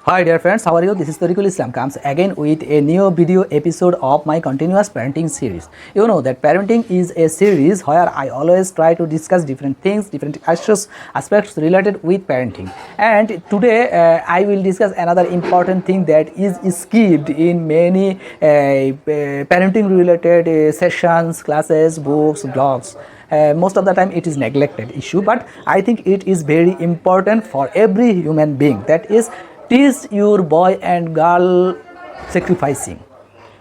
Hi dear friends, how are you? This is Tariqul Islam comes again with a new video episode of my continuous parenting series. You know that parenting is a series where I always try to discuss different things, different aspects related with parenting. And today I will discuss another important thing that is skipped in many parenting related sessions, classes, books, blogs. Most of the time it is neglected issue, but I think it is very important for every human being, that is teach your boy and girl sacrificing.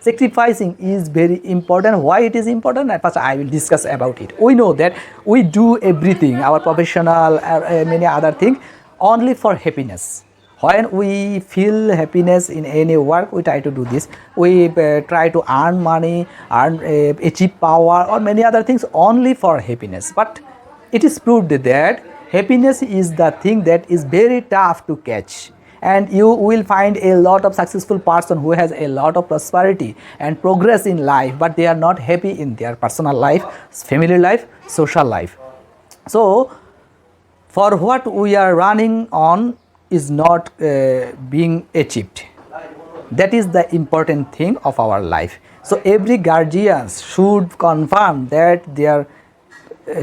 Sacrificing is very important. Why it is important? At first I will discuss about it. We know that we do everything, our professional, many other things, only for happiness. When we feel happiness in any work, we try to do this. We try to earn money, achieve power, or many other things only for happiness. But it is proved that happiness is the thing that is very tough to catch. And you will find a lot of successful person who has a lot of prosperity and progress in life, but they are not happy in their personal life, family life, social life. So for what we are running on is not being achieved. That is the important thing of our life. So every guardian should confirm that their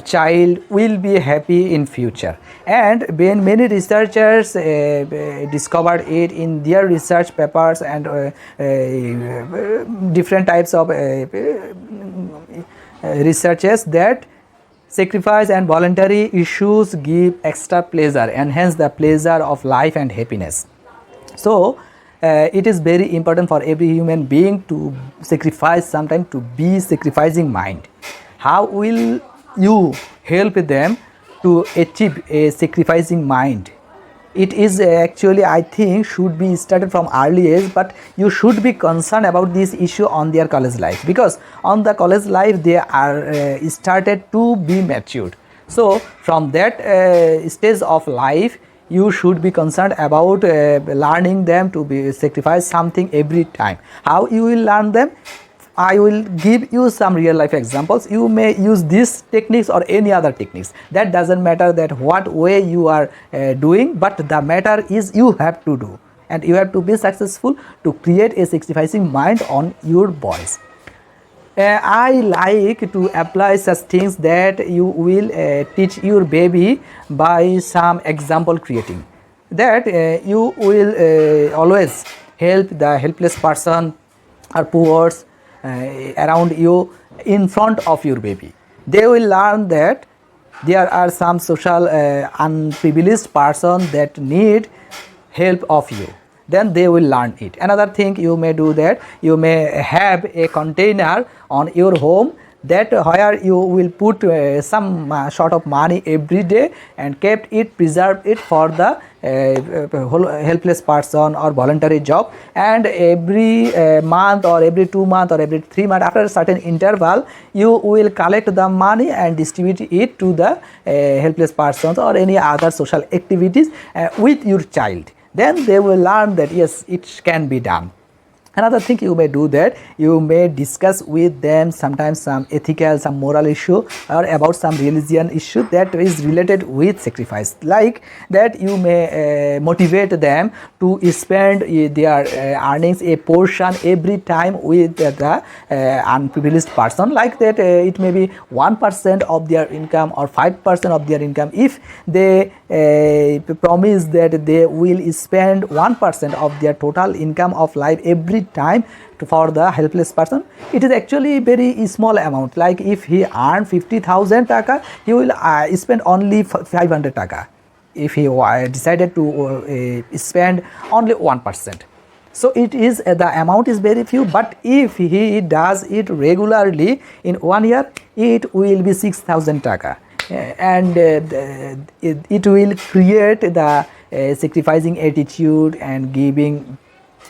child will be happy in future. And when many researchers discovered it in their research papers and different types of researches, that sacrifice and voluntary issues give extra pleasure, enhance the pleasure of life and happiness. So it is very important for every human being to sacrifice sometime, to be sacrificing mind. How will you help them to achieve a sacrificing mind? It is actually, I think, should be started from early age, but you should be concerned about this issue on their college life, because on the college life they are started to be matured. So from that stage of life, you should be concerned about learning them to be sacrifice something every time. How you will learn them? I will give you some real life examples. You may use these techniques or any other techniques. That doesn't matter that what way you are doing, but the matter is you have to do, and you have to be successful to create a sacrificing mind on your boys. I like to apply such things that you will teach your baby by some example creating. That you will always help the helpless person or poor around you in front of your baby. They will learn that there are some social unprivileged person that need help of you. Then they will learn it. Another thing you may do, that you may have a container on your home, that where you will put some sort of money every day and kept it, preserve it for the helpless person or voluntary job. And every month or every 2 months or every 3 months, after a certain interval, you will collect the money and distribute it to the helpless persons or any other social activities with your child. Then they will learn that yes, it can be done. Another thing you may do, that you may discuss with them sometimes some ethical, some moral issue, or about some religion issue that is related with sacrifice. Like that you may motivate them to spend their earnings a portion every time with the unprivileged person. Like that it may be 1% of their income or 5% of their income. If they promise that they will spend 1% of their total income of life every time for the helpless person, it is actually very small amount. Like if he earn 50,000 taka, he will spend only 500 taka if he decided to spend only 1%. So it is the amount is very few, but if he does it regularly in 1 year, it will be 6,000 taka. And it will create the sacrificing attitude and giving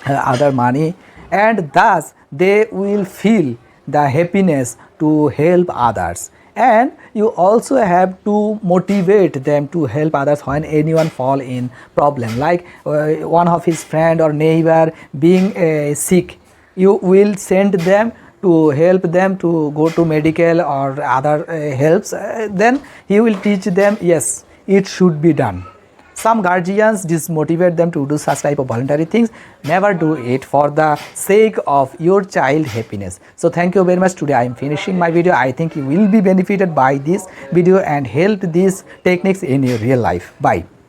other money, and thus they will feel the happiness to help others. And you also have to motivate them to help others when anyone fall in problem, like one of his friend or neighbor being sick. You will send them to help them to go to medical or other helps. Then he will teach them, yes, it should be done. some guardians dismotivate them to do such type of voluntary things. Never do it for the sake of your child happiness. So thank you very much. Today I am finishing my video. I think you will be benefited by this video and help these techniques in your real life. Bye.